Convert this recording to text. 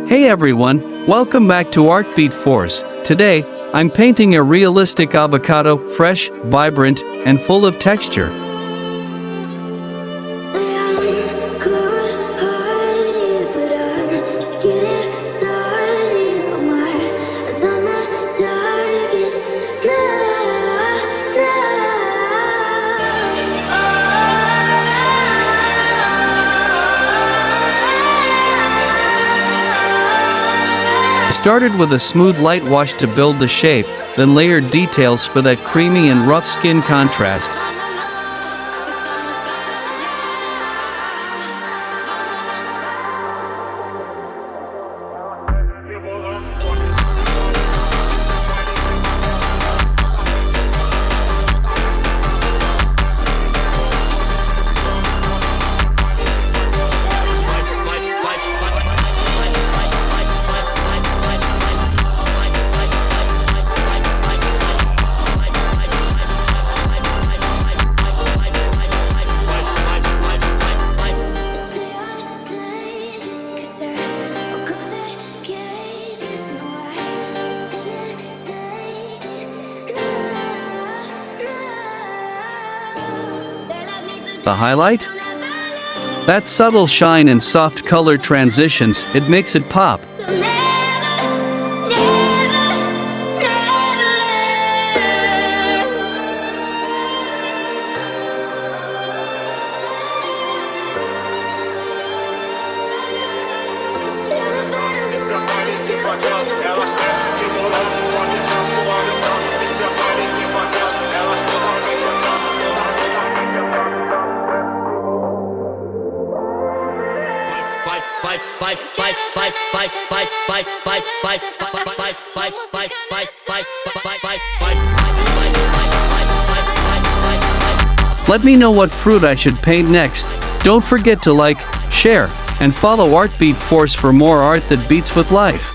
Hey everyone, welcome back to Artbeat Force. Today, I'm painting a realistic avocado, fresh, vibrant, and full of texture. Started with a smooth light wash to build the shape, then layered details for that creamy and rough skin contrast. The highlight? That subtle shine and soft color transitions, it makes it pop. Let me know what fruit I should paint next. Don't forget to like, share, and follow Artbeat Force for more art that beats with life.